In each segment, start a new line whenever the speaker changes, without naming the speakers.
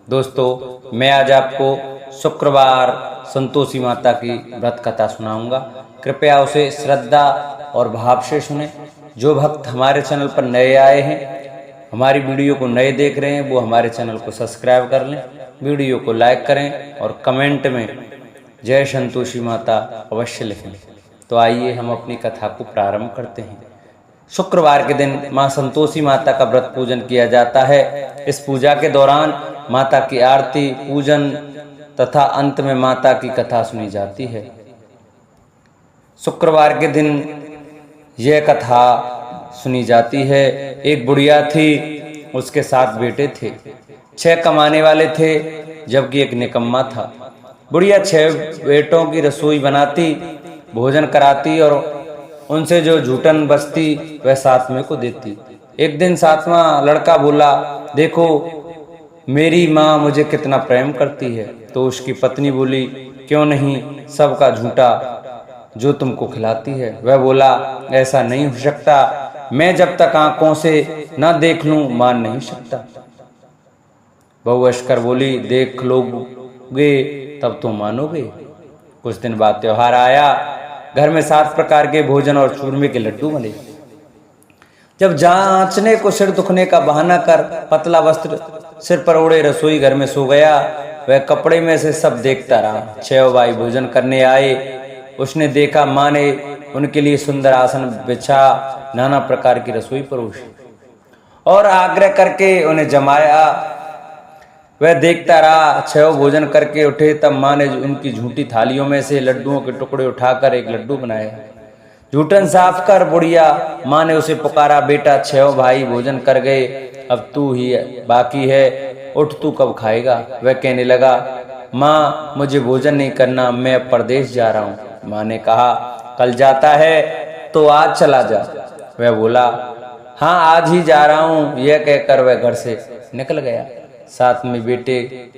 दोस्तों, मैं आज आपको शुक्रवार संतोषी माता की व्रत कथा सुनाऊंगा। कृपया उसे श्रद्धा और भाव से सुने। जो भक्त हमारे चैनल पर नए आए हैं, हमारी वीडियो को नए देख रहे हैं, वो हमारे चैनल को सब्सक्राइब कर लें, वीडियो को लाइक करें और कमेंट में जय संतोषी माता अवश्य लिखें। तो आइए हम अपनी कथा को प्रारंभ करते हैं। शुक्रवार के दिन मां संतोषी माता का व्रत पूजन किया जाता है। इस पूजा के दौरान माता की आरती, पूजन तथा अंत में माता की कथा सुनी जाती है। शुक्रवार के दिन यह कथा सुनी जाती है। एक बुढ़िया थी, उसके 7 बेटे थे। 6 कमाने वाले थे जबकि एक निकम्मा था। बुढ़िया 6 बेटों की रसोई बनाती, भोजन कराती और उनसे जो झूठन बचती वह 7वें को देती। एक दिन 7वां लड़का बोला, देखो मेरी माँ मुझे कितना प्रेम करती है। तो उसकी पत्नी बोली, क्यों नहीं, सबका झूठा जो तुमको खिलाती है। वह बोला, ऐसा नहीं हो सकता, मैं जब तक आंखों से न देख लूं मान नहीं सकता। बहू अश्कर बोली, देख लोगे तब तो मानोगे। कुछ दिन बाद त्योहार आया। घर में 7 प्रकार के भोजन और चूरमे के लड्डू बने। जब जांचने को सिर दुखने का बहाना कर पतला वस्त्र सिर पर ओढ़े रसोई घर में सो गया, वह कपड़े में से सब देखता रहा। 6 भाई भोजन करने आए। उसने देखा माँ ने उनके लिए सुंदर आसन बिछा, नाना प्रकार की रसोई परोसी और आग्रह करके उन्हें जमाया। वह देखता रहा। 6 भोजन करके उठे तब माँ ने उनकी झूठी थालियों में से लड्डुओं के टुकड़े उठाकर एक लड्डू बनाया। झूठन साफ कर बुढ़िया माँ ने उसे पुकारा, बेटा 6 भाई भोजन कर गए, अब तू ही बाकी है, उठ तू कब खाएगा। वह कहने लगा, माँ मुझे भोजन नहीं करना, मैं अब परदेश जा रहा हूँ। माँ ने कहा, कल जाता है तो आज चला जा। वह बोला, हाँ आज ही जा रहा हूँ। यह कहकर वह घर से निकल गया। साथ में बेटे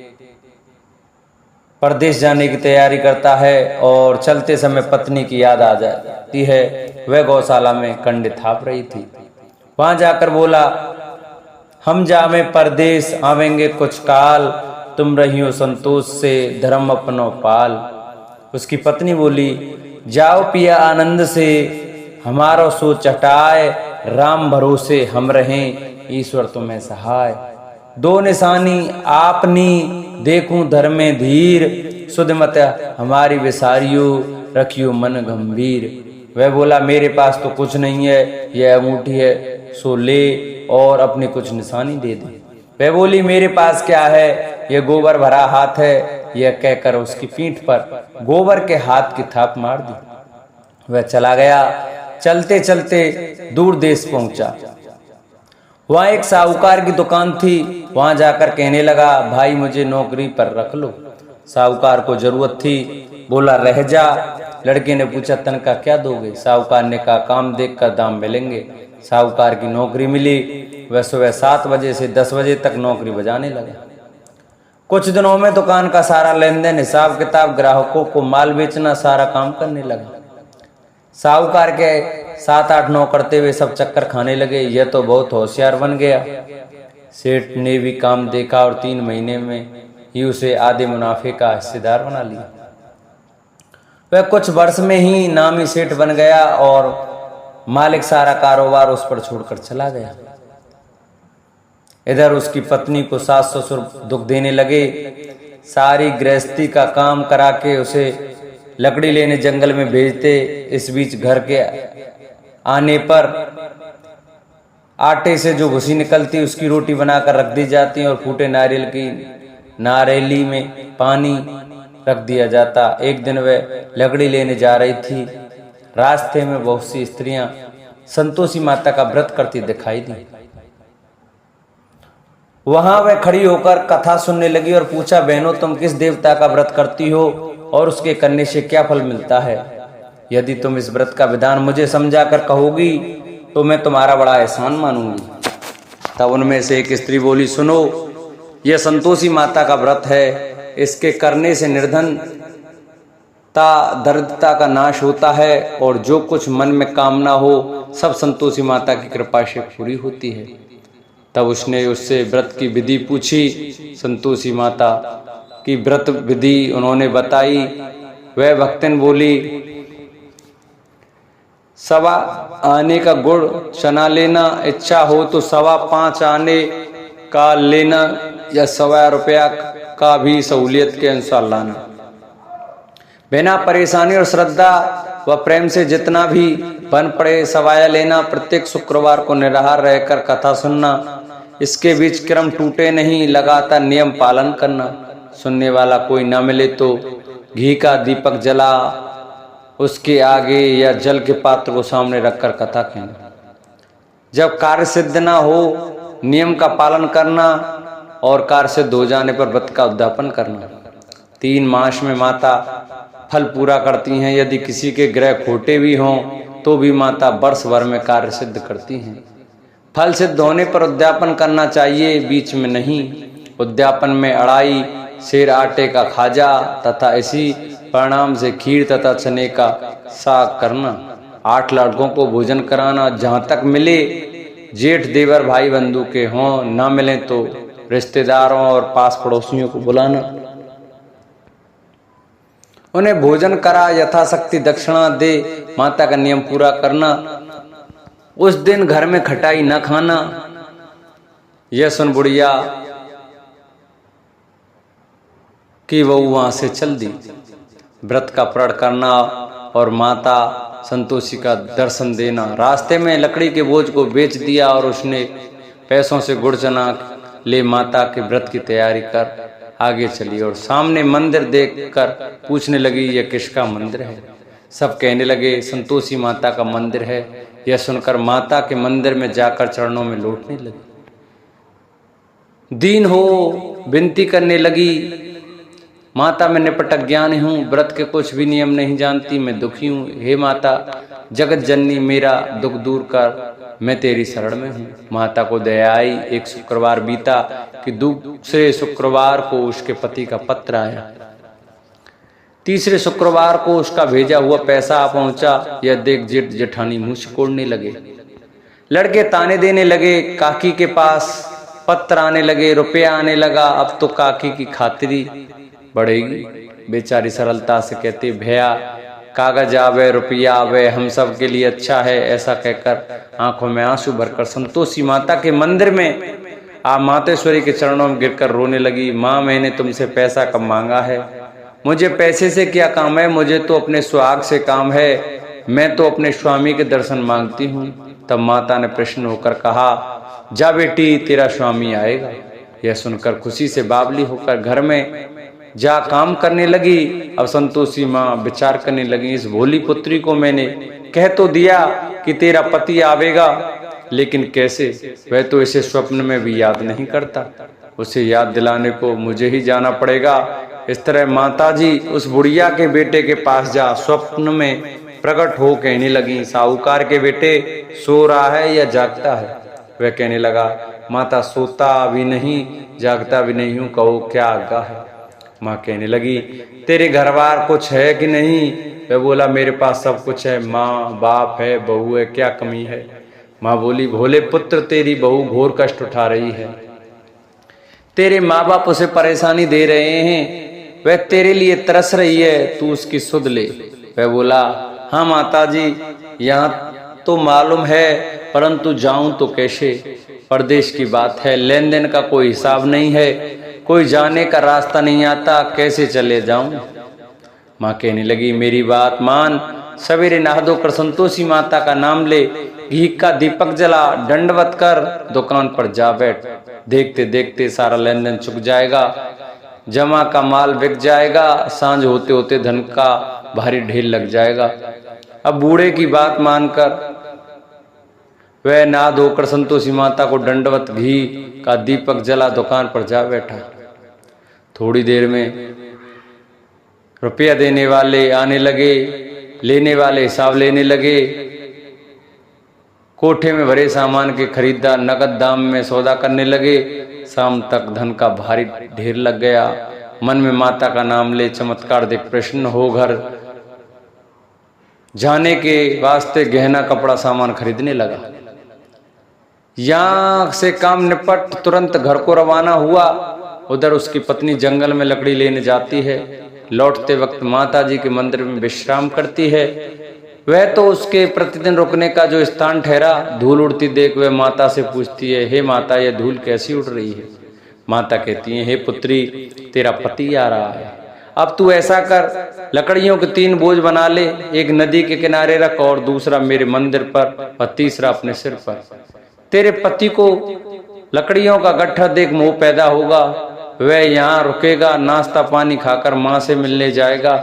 परदेश जाने की तैयारी करता है और चलते समय पत्नी की याद आ जाती है। वह गौशाला में कंडे थाप रही थी। वहां जाकर बोला, हम जावे परदेश आवेंगे कुछ काल, तुम रहियो संतोष से धर्म अपनो पाल। उसकी पत्नी बोली, जाओ पिया आनंद से, हमारो सो चटाए, राम भरोसे हम रहें, ईश्वर तुम्हें सहाय। 2 निशानी आपनी, देखूं धर्मे धीर, सुध मत हमारी विसारियो, रखियो मन गंभीर। वह बोला, मेरे पास तो कुछ नहीं है, यह अंगूठी है, सो ले और अपनी कुछ निशानी दे दे। वह बोली, मेरे पास क्या है, यह गोबर भरा हाथ है। यह कहकर उसकी पीठ पर गोबर के हाथ की थाप मार दी। वह चला गया। चलते चलते दूर देश पहुंचा। वहां एक साहूकार की दुकान थी। वहां जाकर कहने लगा, भाई मुझे नौकरी पर रख लो। साहूकार को जरूरत थी, बोला रह जा। लड़के ने पूछा, तनख्वाह क्या दोगे। साहूकार ने कहा, काम देख कर दाम मिलेंगे। साहूकार की नौकरी मिली। वह सुबह 7 बजे से 10 बजे तक नौकरी बजाने लगा। कुछ दिनों में दुकान का सारा लेन देन, हिसाब किताब, ग्राहकों को माल बेचना, सारा काम करने लगा। साहूकार के 7-8 नौकर करते हुए सब चक्कर खाने लगे। यह तो बहुत होशियार बन गया। सेठ ने भी काम देखा और 3 महीने में ही उसे आधे मुनाफे का हिस्सेदार बना लिया। वह कुछ वर्ष में ही नामी सेठ बन गया और मालिक सारा कारोबार उस पर छोड़कर चला गया। इधर उसकी पत्नी को सास ससुर दुख देने लगे। सारी गृहस्थी का काम करा के उसे लकड़ी लेने जंगल में भेजते। इस बीच घर के आने पर आटे से जो भूसी निकलती उसकी रोटी बनाकर रख दी जाती और फूटे नारियल की नारेली में पानी रख दिया जाता। एक दिन वह लकड़ी लेने जा रही थी। रास्ते में बहुत सी स्त्रियां संतोषी माता का व्रत करती दिखाई दी। वहां वह खड़ी होकर कथा सुनने लगी और पूछा, बहनों तुम किस देवता का व्रत करती हो और उसके करने से क्या फल मिलता है। यदि तुम इस व्रत का विधान मुझे समझा कर कहोगी तो मैं तुम्हारा बड़ा एहसान मानूंगी। तब उनमें से एक स्त्री बोली, सुनो, यह संतोषी माता का व्रत है। इसके करने से निर्धनता, दरिद्रता का नाश होता है और जो कुछ मन में कामना हो सब संतोषी माता की कृपा से पूरी होती है। तब उसने उससे व्रत की विधि पूछी। संतोषी माता की व्रत विधि उन्होंने बताई। वह भक्तन बोली, सवा आने का गुड़ चना लेना, इच्छा हो तो 5.25 आने का लेना या 1.25 रुपया का भी सहूलियत के अनुसार लाना। बिना परेशानी और श्रद्धा व प्रेम से जितना भी बन पड़े सवाया लेना। प्रत्येक शुक्रवार को निराहार रहकर कथा सुनना, इसके बीच क्रम टूटे नहीं, लगातार नियम पालन करना। सुनने वाला कोई न मिले तो घी का दीपक जला उसके आगे या जल के पात्र को सामने रखकर कथा कहना। जब कार्य सिद्ध ना हो नियम का पालन करना और कार्य सिद्ध हो जाने पर व्रत का उद्यापन करना। 3 मास में माता फल पूरा करती हैं। यदि किसी के ग्रह खोटे भी हों तो भी माता वर्ष भर में कार्य सिद्ध करती हैं। फल सिद्ध होने पर उद्यापन करना चाहिए, बीच में नहीं। उद्यापन में अड़ाई, सेर आटे का खाजा तथा इसी परिणाम से खीर तथा चने का साग करना। 8 लड़कों को भोजन कराना। जहां तक मिले जेठ देवर भाई बंधु के हों, न मिले तो रिश्तेदारों और पास पड़ोसियों को बुलाना, उन्हें भोजन करा, यथाशक्ति दक्षिणा दे, माता का नियम पूरा करना। उस दिन घर में खटाई न खाना। यह सुन बुढ़िया कि वह वहां से चल दी। व्रत का प्रण करना और माता संतोषी का दर्शन देना। रास्ते में लकड़ी के बोझ को बेच दिया और उसने पैसों से गुड़ चना ले माता के व्रत की तैयारी कर आगे चली और सामने मंदिर देखकर पूछने लगी, यह किसका मंदिर है? सब कहने लगे, संतोषी माता का मंदिर है। यह सुनकर माता के मंदिर में जाकर चरणों में लौटने लगी। दीन हो विनती करने लगी, माता मैं निपट ज्ञानी हूँ, व्रत के कुछ भी नियम नहीं जानती, मैं दुखी हूँ। हे माता जगत जननी, मेरा दुख दूर कर, मैं तेरी शरण में हूँ। माता को दया आई। एक शुक्रवार बीता कि दूसरे शुक्रवार को उसके पति का पत्र आया। तीसरे शुक्रवार को उसका भेजा हुआ पैसा आ पहुंचा। यह देख जेठ जेठानी मुंह सिकोड़ने लगे। लड़के ताने देने लगे। काकी के पास पत्र आने लगे, रुपया आने लगा। अब तो काकी की खातिरी बढ़ेगी। बेचारी सरलता से कहती, भैया कागज आवे रुपया आवे, हम सब के लिए अच्छा है। ऐसा कहकर आंखों में आंसू भरकर संतोषी माता के मंदिर में मातेश्वरी के चरणों में गिरकर रोने लगी। माँ मैंने तुमसे पैसा कब मांगा है? मुझे पैसे से क्या काम है? मुझे तो अपने सुहाग से काम है। मैं तो अपने स्वामी के दर्शन मांगती हूँ। तब माता ने प्रसन्न होकर कहा, जा बेटी तेरा स्वामी आएगा। यह सुनकर खुशी से बावली होकर घर में जा काम करने लगी। अब संतोषी माँ विचार करने लगी, इस भोली पुत्री को मैंने कह तो दिया कि तेरा पति आवेगा, लेकिन कैसे? वह तो इसे स्वप्न में भी याद नहीं करता। उसे याद दिलाने को मुझे ही जाना पड़ेगा। इस तरह माताजी उस बुढ़िया के बेटे के पास जा स्वप्न में प्रकट हो कहने लगी, साहूकार के बेटे सो रहा है या जागता है? वह कहने लगा, माता सोता भी नहीं जागता भी नहीं हूँ, कहो क्या आज्ञा है? माँ कहने लगी, तेरे घर बार कुछ है कि नहीं? वह बोला, मेरे पास सब कुछ है, माँ बाप है, बहू है, क्या कमी है? माँ बोली, भोले पुत्र तेरी बहू घोर कष्ट उठा रही है। तेरे माँ बाप उसे परेशानी दे रहे हैं, वह तेरे लिए तरस रही है, तू उसकी सुध ले। वह बोला, हाँ माताजी यहाँ तो मालूम है, परंतु जाऊं तो कैसे? परदेश की बात है, लेन देन का कोई हिसाब नहीं है, कोई जाने का रास्ता नहीं आता, कैसे चले जाऊं? माँ कहने लगी, मेरी बात मान, सवेरे नहा धोकर संतोषी माता का नाम ले, घी का दीपक जला, दंडवत कर, दुकान पर जा बैठ। देखते देखते सारा लेन देन चुक जाएगा, जमा का माल बिक जाएगा, सांझ होते होते धन का भारी ढेर लग जाएगा। अब बूढ़े की बात मानकर वह नहा धोकर संतोषी माता को दंडवत घी का दीपक जला दुकान पर जा बैठा। थोड़ी देर में रुपया देने वाले आने लगे, लेने वाले हिसाब लेने लगे। कोठे में भरे सामान के खरीदार नगद दाम में सौदा करने लगे। शाम तक धन का भारी ढेर लग गया। मन में माता का नाम ले चमत्कार देख प्रसन्न हो घर जाने के वास्ते गहना कपड़ा सामान खरीदने लगा। यहाँ से काम निपट तुरंत घर को रवाना हुआ। उधर उसकी पत्नी जंगल में लकड़ी लेने जाती है। लौटते वक्त माता जी के मंदिर में विश्राम करती है। वह तो उसके प्रतिदिन रुकने का जो स्थान ठहरा, धूल उड़ती देख वह माता से पूछती है, हे माता, यह धूल कैसी उड़ रही है? माता कहती है, हे पुत्री, तेरा पति आ रहा है। अब तू ऐसा कर, लकड़ियों के 3 बोझ बना ले, एक नदी के किनारे रख और दूसरा मेरे मंदिर पर और तीसरा अपने सिर पर। तेरे पति को लकड़ियों का गट्ठा देख मोह पैदा होगा, वह यहाँ रुकेगा, नाश्ता पानी खाकर माँ से मिलने जाएगा।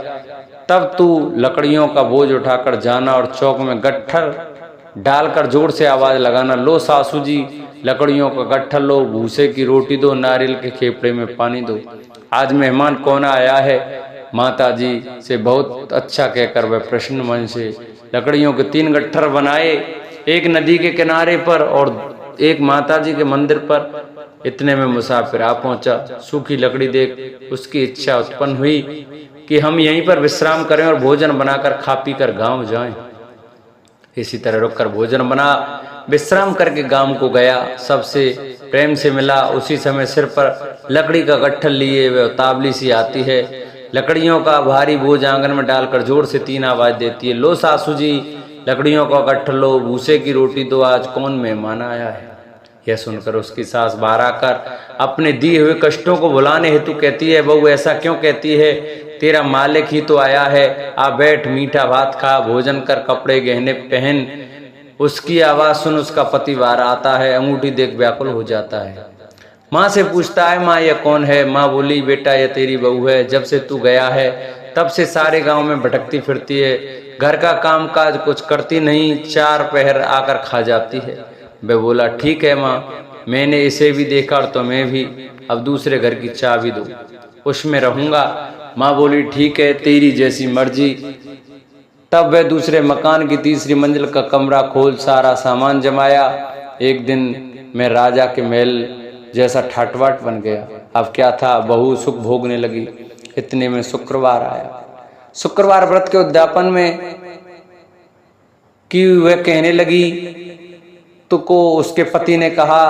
तब तू लकड़ियों का बोझ उठाकर जाना और चौक में गट्ठर डालकर जोर से आवाज लगाना, लो सासू जी, लकड़ियों का गट्ठर लो, भूसे की रोटी दो, नारियल के खेपड़े में पानी दो। आज मेहमान कौन आया है? माता जी से बहुत अच्छा कहकर वह प्रसन्न मन से लकड़ियों के 3 गट्ठर बनाए, एक नदी के किनारे पर और एक माता जी के मंदिर पर। इतने में मुसाफिर आ पहुंचा। सूखी लकड़ी देख उसकी इच्छा उत्पन्न हुई कि हम यहीं पर विश्राम करें और भोजन बनाकर खा पी कर गाँव जाएं। इसी तरह रुककर भोजन बना, विश्राम करके गांव को गया, सबसे प्रेम से मिला। उसी समय सिर पर लकड़ी का गट्ठर लिए वह उतावली सी आती है। लकड़ियों का भारी बोझ आंगन में डालकर जोर से 3 आवाज देती है, लो सासू जी, लकड़ियों का गट्ठर लो, भूसे की रोटी दो, आज कौन मेहमान आया है? यह सुनकर उसकी सास बाहर आकर अपने दिए हुए कष्टों को भुलाने हेतु कहती है, बहू ऐसा क्यों कहती है? तेरा मालिक ही तो आया है, आ बैठ, मीठा भात खा, भोजन कर, कपड़े गहने पहन। उसकी आवाज सुन उसका पति बाहर आता है, अंगूठी देख व्याकुल हो जाता है। माँ से पूछता है, माँ यह कौन है? माँ बोली, बेटा यह तेरी बहू है, जब से तू गया है तब से सारे गांव में भटकती फिरती है, घर का काम काज कुछ करती नहीं, 4 पहर आकर खा जाती है। वह बोला, ठीक है माँ, मैंने इसे भी देखा और तुम्हें भी, अब दूसरे घर की चाबी दो, उसमें रहूंगा। माँ बोली, ठीक है, तेरी जैसी मर्जी। तब वह दूसरे मकान की 3री मंजिल का कमरा खोल सारा सामान जमाया। एक दिन मैं राजा के महल जैसा ठाटबाट बन गया। अब क्या था, बहू सुख भोगने लगी। इतने में शुक्रवार आया। शुक्रवार व्रत के उद्यापन में कि वह कहने लगी तो को उसके पति ने कहा,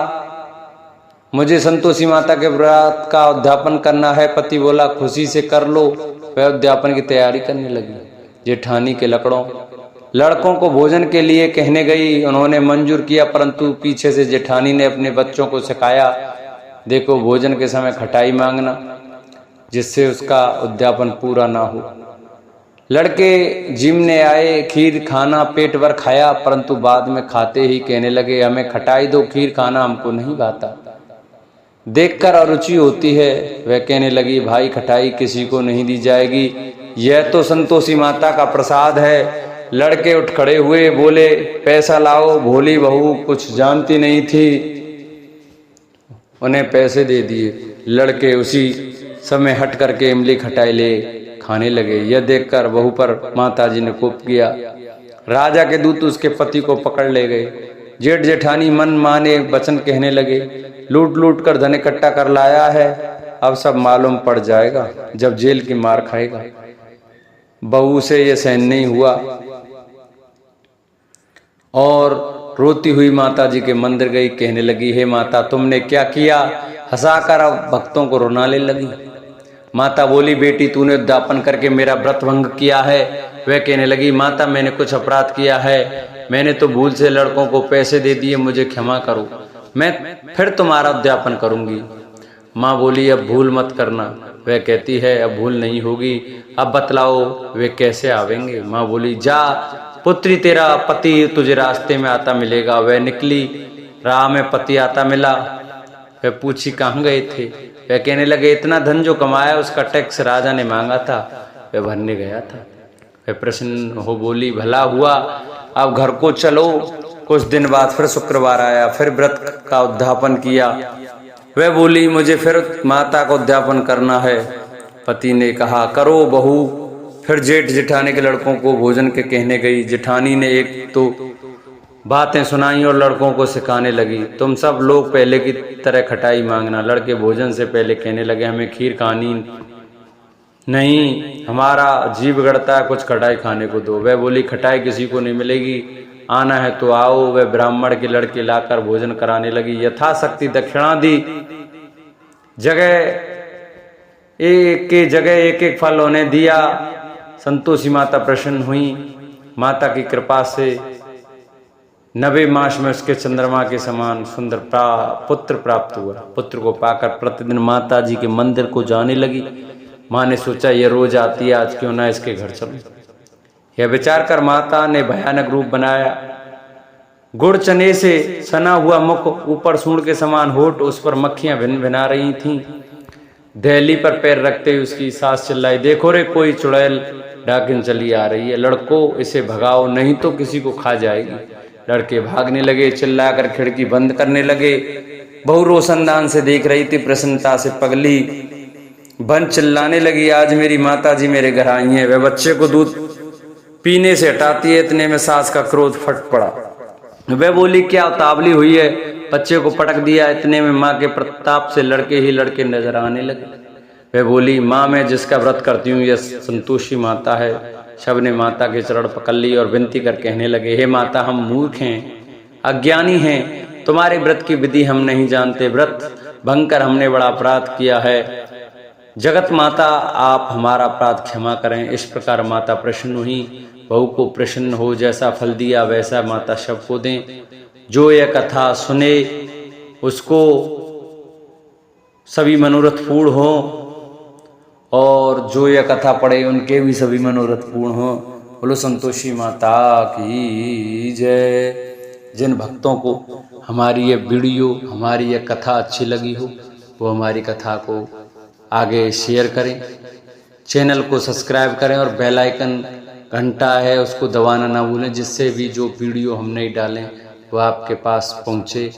मुझे संतोषी माता के व्रत का उद्यापन करना है। पति बोला, खुशी से कर लो। वह उद्यापन की तैयारी करने लगी। जेठानी के लड़कों को भोजन के लिए कहने गई। उन्होंने मंजूर किया, परंतु पीछे से जेठानी ने अपने बच्चों को सिखाया, देखो भोजन के समय खटाई मांगना, जिससे उसका उद्यापन पूरा ना हो। लड़के जिमने आए, खीर खाना पेट भर खाया, परंतु बाद में खाते ही कहने लगे, हमें खटाई दो, खीर खाना हमको नहीं भाता। देखकर अरुचि होती है। वह कहने लगी, भाई खटाई किसी को नहीं दी जाएगी, यह तो संतोषी माता का प्रसाद है। लड़के उठ खड़े हुए, बोले, पैसा लाओ। भोली बहू कुछ जानती नहीं थी, उन्हें पैसे दे दिए। लड़के उसी समय हट करके इमली खटाई ले खाने लगे। यह देखकर बहू पर माताजी ने कोप किया। राजा के दूत उसके पति को पकड़ ले गए। जेठ जेठानी मन माने वचन कहने लगे, लूट लूट कर धन इकट्ठा कर लाया है, अब सब मालूम पड़ जाएगा जब जेल की मार खाएगा। बहू से यह सहन नहीं हुआ और रोती हुई माता जी के मंदिर गई। कहने लगी, हे माता, तुमने क्या किया? हंसाकर अब भक्तों को रुलाने लगी। माता बोली, बेटी तूने उद्यापन करके मेरा व्रत भंग किया है। वह कहने लगी, माता मैंने कुछ अपराध किया है, मैंने तो भूल से लड़कों को पैसे दे दिए, मुझे क्षमा करो, मैं फिर तुम्हारा उद्यापन करूंगी। माँ बोली, अब भूल मत करना। वह कहती है, अब भूल नहीं होगी, अब बतलाओ वे कैसे आवेंगे। माँ बोली, जा पुत्री, तेरा पति तुझे रास्ते में आता मिलेगा। वह निकली, राह में पति आता मिला। वह पूछी, कहाँ गए थे? वह कहने लगे, इतना धन जो कमाया उसका टैक्स राजा ने मांगा था, वह भरने गया था। वह प्रसन्न हो बोली, भला हुआ, अब घर को चलो। कुछ दिन बाद फिर शुक्रवार आया, फिर व्रत का उद्यापन किया। वह बोली, मुझे फिर माता का उद्यापन करना है। पति ने कहा, करो बहू। फिर जेठ जेठानी के लड़कों को भोजन के कहने गई। जेठानी ने एक तो बातें सुनाई और लड़कों को सिखाने लगी, तुम सब लोग पहले की तरह खटाई मांगना। लड़के भोजन से पहले कहने लगे, हमें खीर खानी नहीं, हमारा जी बिगड़ता है, कुछ खटाई खाने को दो। वह बोली, खटाई किसी को नहीं मिलेगी, आना है तो आओ। वह ब्राह्मण के लड़के लाकर भोजन कराने लगी। यथाशक्ति दक्षिणा दी। एक एक फल उन्हें दिया। संतोषी माता प्रसन्न हुई। माता की कृपा से 90 मास में उसके चंद्रमा के समान सुंदर पुत्र प्राप्त हुआ। पुत्र को पाकर प्रतिदिन माता जी के मंदिर को जाने लगी। माँ ने सोचा ये रोज आती है, आज क्यों ना इसके घर चलूं। यह विचार कर माता ने भयानक रूप बनाया। गुड़ चने से सना हुआ मुख, ऊपर सूंड के समान होठ, उस पर मक्खियां भिन भिना रही थीं। दहली पर पैर रखते हुए उसकी सास चिल्लाई, देखो रे कोई चुड़ैल डाकिन चली आ रही है, लड़को इसे भगाओ नहीं तो किसी को खा जाएगी। लड़के भागने लगे, चिल्लाकर खिड़की बंद करने लगे। बहू रोशनदान से देख रही थी, प्रसन्नता से पगली बन चिल्लाने लगी, आज मेरी माता जी मेरे घर आई हैं। वह बच्चे को दूध पीने से हटाती है, इतने में सास का क्रोध फट पड़ा। वह बोली, क्या उतावली हुई है, बच्चे को पटक दिया। इतने में माँ के प्रताप से लड़के ही लड़के नजर आने लगे। वह बोली, माँ मैं जिसका व्रत करती हूँ यह संतोषी माता है। सब ने माता के चरण पकड़ लिए और विनती कर कहने लगे, हे माता हम मूर्ख हैं, अज्ञानी हैं, तुम्हारे व्रत की विधि हम नहीं जानते, व्रत भंग कर हमने बड़ा अपराध किया है। जगत माता आप हमारा अपराध क्षमा करें। इस प्रकार माता प्रसन्न हुई। बहू को प्रसन्न हो, जैसा फल दिया वैसा माता सबको दें। जो यह कथा सुने उसको सभी मनोरथ पूर्ण हो, और जो यह कथा पढ़े उनके भी सभी मनोरथ पूर्ण हो। बोलो संतोषी माता की जय। जिन भक्तों को हमारी ये वीडियो, हमारी यह कथा अच्छी लगी हो वो हमारी कथा को आगे शेयर करें, चैनल को सब्सक्राइब करें और बेल आइकन घंटा है उसको दबाना ना भूलें, जिससे भी जो वीडियो हम नहीं डालें वो आपके पास पहुंचे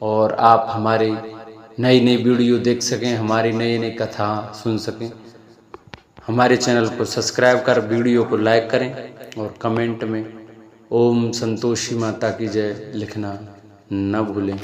और आप हमारी नई नई वीडियो देख सकें, हमारी नई नई कथा सुन सकें। हमारे चैनल को सब्सक्राइब कर वीडियो को लाइक करें और कमेंट में ओम संतोषी माता की जय लिखना न भूलें।